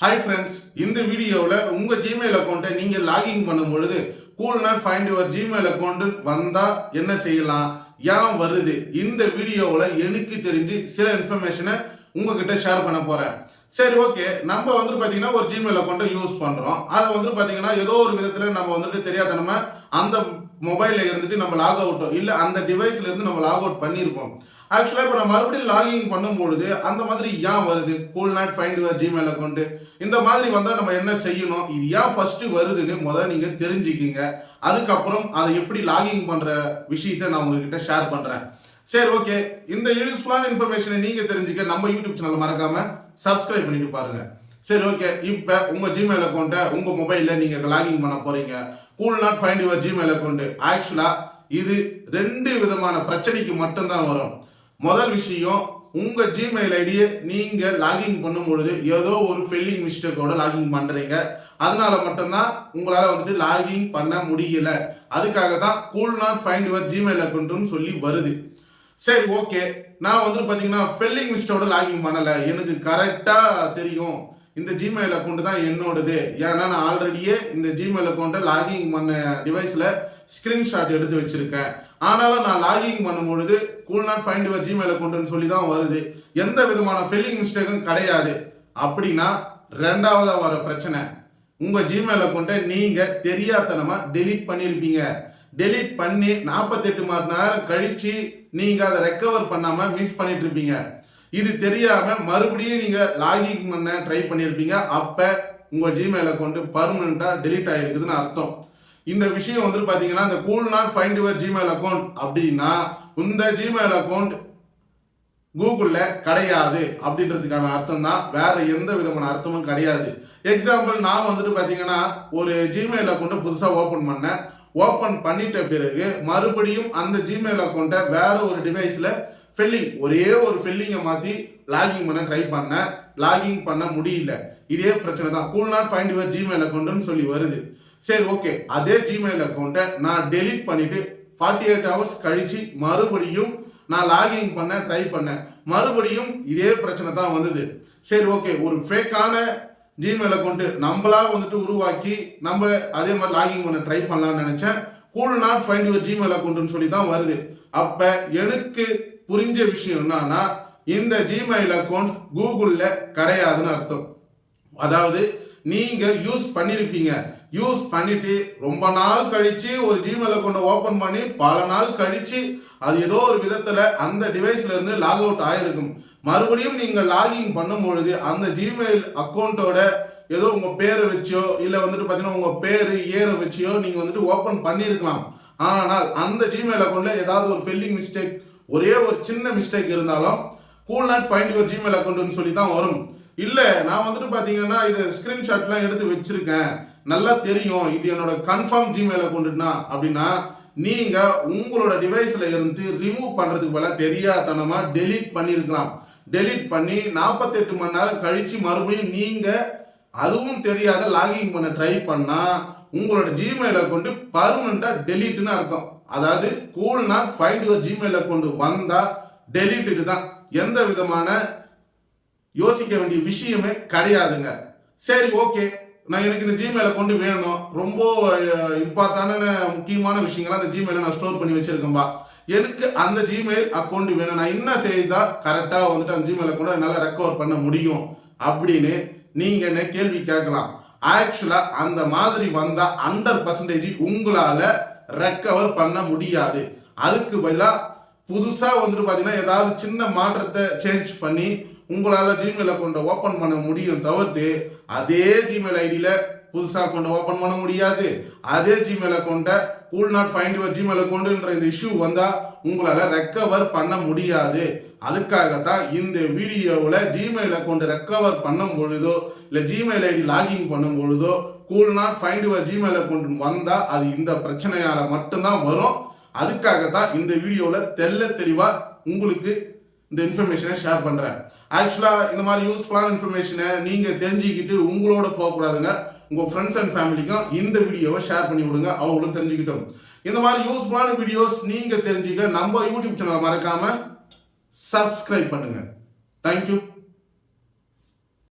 Hi friends, இந்த வீடியோவில் உங்கள் ஜிமெயில் அக்கௌண்ட்டை நீங்கள் லாகின் பண்ணும் பொழுது cool not find your Gmail account வந்தால் என்ன செய்யலாம், ஏன் வருது, இந்த வீடியோவில் எனக்கு தெரிஞ்சு சில இன்ஃபர்மேஷனை உங்ககிட்ட ஷேர் பண்ண போகிறேன். சரி, ஓகே. நம்ம பார்த்தீங்கன்னா ஒரு ஜிமெயில் அக்கௌண்ட்டை யூஸ் பண்ணுறோம். அதை பார்த்தீங்கன்னா ஏதோ ஒரு விதத்தில் நம்ம தெரியாதனமா அந்த மொபைலில் இருந்துட்டு நம்ம லாக் அவுட்டோ இல்லை அந்த டிவைஸ்ல இருந்து நம்ம லாக் அவுட் பண்ணியிருப்போம். ஆக்சுவலாக இப்போ நான் மறுபடியும் லாகின் பண்ணும்பொழுது அந்த மாதிரி ஏன் வருது, cool not find your Gmail account இந்த மாதிரி வந்தால் நம்ம என்ன செய்யணும், இது ஏன் ஃபர்ஸ்ட் வருதுன்னு முதல்ல நீங்கள் தெரிஞ்சுக்கிங்க. அதுக்கப்புறம் அதை எப்படி லாகின் பண்ணுற விஷயத்தை நான் உங்ககிட்ட ஷேர் பண்ணுறேன். சரி, ஓகே. இந்த யூஸ்ஃபுல்லான இன்ஃபர்மேஷனை நீங்கள் தெரிஞ்சுக்க நம்ம யூடியூப் சேனல் மறக்காம சப்ஸ்கிரைப் பண்ணிட்டு பாருங்க. சரி, ஓகே. இப்போ உங்கள் ஜிமெயில் அக்கௌண்ட்டை உங்கள் மொபைலில் நீங்கள் லாகின் பண்ண போறீங்க. Cool not find your Gmail account. ஆக்சுவலாக இது ரெண்டு விதமான பிரச்சனைக்கு மட்டும்தான் வரும். முதல் விஷயம், உங்க ஜிமெயில் ஐடியை நீங்க லாகின் பண்ணும் பொழுது ஏதோ ஒரு ஃபெல்லிங் மிஸ்டேக்கோட லாகின் பண்றீங்க. அதனால மட்டும்தான் உங்களால லாகின் பண்ண முடியல. அதுக்காக தான் could not find your Gmail அக்கௌண்ட்னு சொல்லி வருது. சரி, ஓகே. நான் பார்த்தீங்கன்னா ஃபெல்லிங் மிஸ்டேக்கோட லாகின் பண்ணல, எனக்கு கரெக்டா தெரியும் இந்த ஜிமெயில் அக்கௌண்ட் தான் என்னோடது. ஏன்னா நான் ஆல்ரெடியே இந்த ஜிமெயில் அக்கௌண்ட்டை லாகின் பண்ண டிவைஸ்ல ஸ்கிரீன்ஷாட் எடுத்து வச்சிருக்கேன். ஆனாலும் நான் லாகின் பண்ணும்பொழுது could not find your Gmail அக்கௌண்ட்னு சொல்லி தான் வருது. எந்த விதமான ஃபெல்லிங் மிஸ்டேக்கும் கிடையாது. அப்படின்னா ரெண்டாவதா வர பிரச்சனை, உங்க ஜிமெயில் அக்கௌண்ட்டை நீங்க தெரியாதனமா டெலீட் பண்ணியிருப்பீங்க. டெலீட் பண்ணி 48 மணி நேரம் கழிச்சு நீங்க அதை ரெக்கவர் பண்ணாம மிஸ் பண்ணிட்டு இருப்பீங்க. இது தெரியாம மறுபடியும் நீங்க லாகின் பண்ண ட்ரை பண்ணியிருப்பீங்க. அப்ப உங்க ஜிமெயில் அக்கௌண்ட் பர்மனண்டா டெலீட் ஆயிருக்குதுன்னு அர்த்தம். இந்த விஷயம் பாத்தீங்கன்னா இந்த cool not find your Gmail account அப்படின்னா இந்த ஜிமெயில் அக்கௌண்ட் கூகுள்ல கிடையாது அப்படின்றதுக்கான அர்த்தம் தான், வேற எந்த விதமான அர்த்தமும் கிடையாது. எக்ஸாம்பிள், நான் பாத்தீங்கன்னா ஒரு ஜிமெயில் அக்கௌண்ட்டை புதுசா ஓபன் பண்ணிட்ட பிறகு மறுபடியும் அந்த ஜிமெயில் அக்கௌண்ட்டை வேற ஒரு டிவைஸ்ல ஒரே ஒரு ஃபெல்லிங்கை மாத்தி லாகின் பண்ண ட்ரை பண்ண, லாகின் பண்ண முடியல. இதே பிரச்சனை தான், could not find your Gmail அக்கௌண்ட்னு சொல்லி வருது. சரி, ஓகே. அதே ஜிமெயில் அக்கௌண்ட்டை நான் டெலீட் பண்ணிட்டு 48 ஹவர்ஸ் கழிச்சு மறுபடியும் நான் லாகின் பண்ண ட்ரை பண்ணேன். மறுபடியும் இதே பிரச்சனை தான் வந்தது. சரி, ஓகே. ஒரு ஃபேக்கான ஜிமெயில் அக்கௌண்ட் நம்மளா உருவாக்கி நம்ம அதே மாதிரி லாகின் பண்ண ட்ரை பண்ணலாம்னு நினைச்சேன். Could not find your Gmail அக்கௌண்ட்னு சொல்லி தான் வருது. அப்ப எனக்கு புரிஞ்ச விஷயம் என்னன்னா, இந்த ஜிமெயில் அக்கௌண்ட் கூகுள்ல கிடையாதுன்னு அர்த்தம். அதாவது நீங்க யூஸ் பண்ணிருப்பீங்க, யூஸ் பண்ணிட்டு ரொம்ப நாள் கழிச்சு ஒரு ஜிமெயில் அக்கௌண்ட் ஓபன் பண்ணி பல நாள் கழிச்சு அது ஏதோ ஒரு விதத்துல அந்த டிவைஸ்ல இருந்து லாக் அவுட் ஆயிருக்கும். மறுபடியும் நீங்க லாகின் பண்ணும் பொழுது அந்த ஜிமெயில் அக்கௌண்ட்டோட ஏதோ உங்க பேரை வச்சோ இல்ல பாத்தீங்கன்னா உங்க பேரு ஏரை வச்சியோ நீங்க ஓபன் பண்ணிருக்கலாம். ஆனால் அந்த ஜிமெயில் அக்கௌண்ட்ல ஏதாவது ஒரு ஃபெல்லிங் மிஸ்டேக், ஒரே ஒரு சின்ன மிஸ்டேக் இருந்தாலும் could not find your Gmail அக்கௌண்ட்னு சொல்லி தான் வரும். இல்ல நான் பாத்தீங்கன்னா இது ஸ்கிரீன்ஷாட்லாம் எடுத்து வச்சிருக்கேன், நல்லா தெரியும் இது என்னோட கன்ஃபார்ம் ஜிமெயில் அக்கௌண்ட்னா அப்படின்னா நீங்க உங்களோட டிவைஸ்ல இருந்து ரிமூவ் பண்றதுக்கு பதிலா தெரியாதனமா டெலீட் பண்ணிருக்கலாம். டெலீட் பண்ணி 48 மணி நேரம் கழிச்சு மறுபடியும் நீங்க அதுவும் தெரியாத லாகின் பண்ண ட்ரை பண்ணா உங்களோட ஜிமெயில் அக்கௌண்ட் பர்மனண்டா டெலீட்னு அர்த்தம். அதாவது cool not find your Gmail account வந்தா டெலீட் தான், எந்த விதமான யோசிக்க வேண்டிய விஷயமே கிடையாதுங்க. சரி, ஓகே. எனக்கு இந்த ஜிமெயில் அக்கௌண்ட் வேணும், ரொம்ப இம்பார்ட்டன்டான முக்கியமான விஷயங்கள் அந்த ஜிமெயில நான் ஸ்டோர் பண்ணி வச்சிருக்கேன்பா, எனக்கு அந்த ஜிமெயில் அக்கௌண்ட் வேணும், நான் என்ன செய்தா கரெக்டா அந்த ஜிமெயில் அக்கௌண்ட் என்னால் ரெக்கவர் பண்ண முடியும் அப்படின்னு நீங்க என்ன கேள்வி கேட்கலாம். ஆக்சுவலா அந்த மாதிரி வந்தா 100% உங்களால ரெக்கவர் பண்ண முடியாது. அதுக்கு பதிலாக புதுசா பாத்தீங்கன்னா ஏதாவது சின்ன மாற்றத்தை சேஞ்ச் பண்ணி உங்களால ஜிமெயில் அக்கௌண்ட்டை ஓபன் பண்ண முடியும் தவிர்த்து அதே ஜிமெயில் ஐடியில புதுசா அக்கௌண்ட் ஓபன் பண்ண முடியாது. அதே ஜிமெயில் அக்கௌண்ட்டை could not find your Gmail அக்கௌண்ட்ன்ற இந்த இஷ்யூ வந்தா உங்களால ரெக்கவர் பண்ண முடியாது. அதுக்காகத்தான் இந்த வீடியோவில் ஜிமெயில் அக்கௌண்ட் ரெக்கவர் பண்ணும் பொழுதோ இல்லை ஜிமெயில் ஐடி லாகின் பண்ணும் பொழுதோ cool not find your Gmail account வந்தா அது இந்த பிரச்சனையால மட்டும்தான் வரும். அதுக்காகத்தான் இந்த வீடியோவில் தெளிவா உங்களுக்கு இந்த இன்ஃபர்மேஷனை ஷேர் பண்றேன். ஆக்சுவலா இந்த மாதிரி யூஸ்ஃபுல்லான இன்ஃபர்மேஷனை நீங்க தெரிஞ்சுக்கிட்டு உங்களோட போகக்கூடாதுங்க, உங்க ஃப்ரெண்ட்ஸ் அண்ட் ஃபேமிலிக்கும் இந்த வீடியோவை ஷேர் பண்ணி விடுங்க, அவங்களும் தெரிஞ்சுக்கிட்டோம். இந்த மாதிரி யூஸ்ஃபுல்லான வீடியோஸ் நீங்க தெரிஞ்சுக்க நம்ம யூடியூப் சேனலை மறக்காம சப்ஸ்கிரைப் பண்ணுங்க. தேங்க்யூ.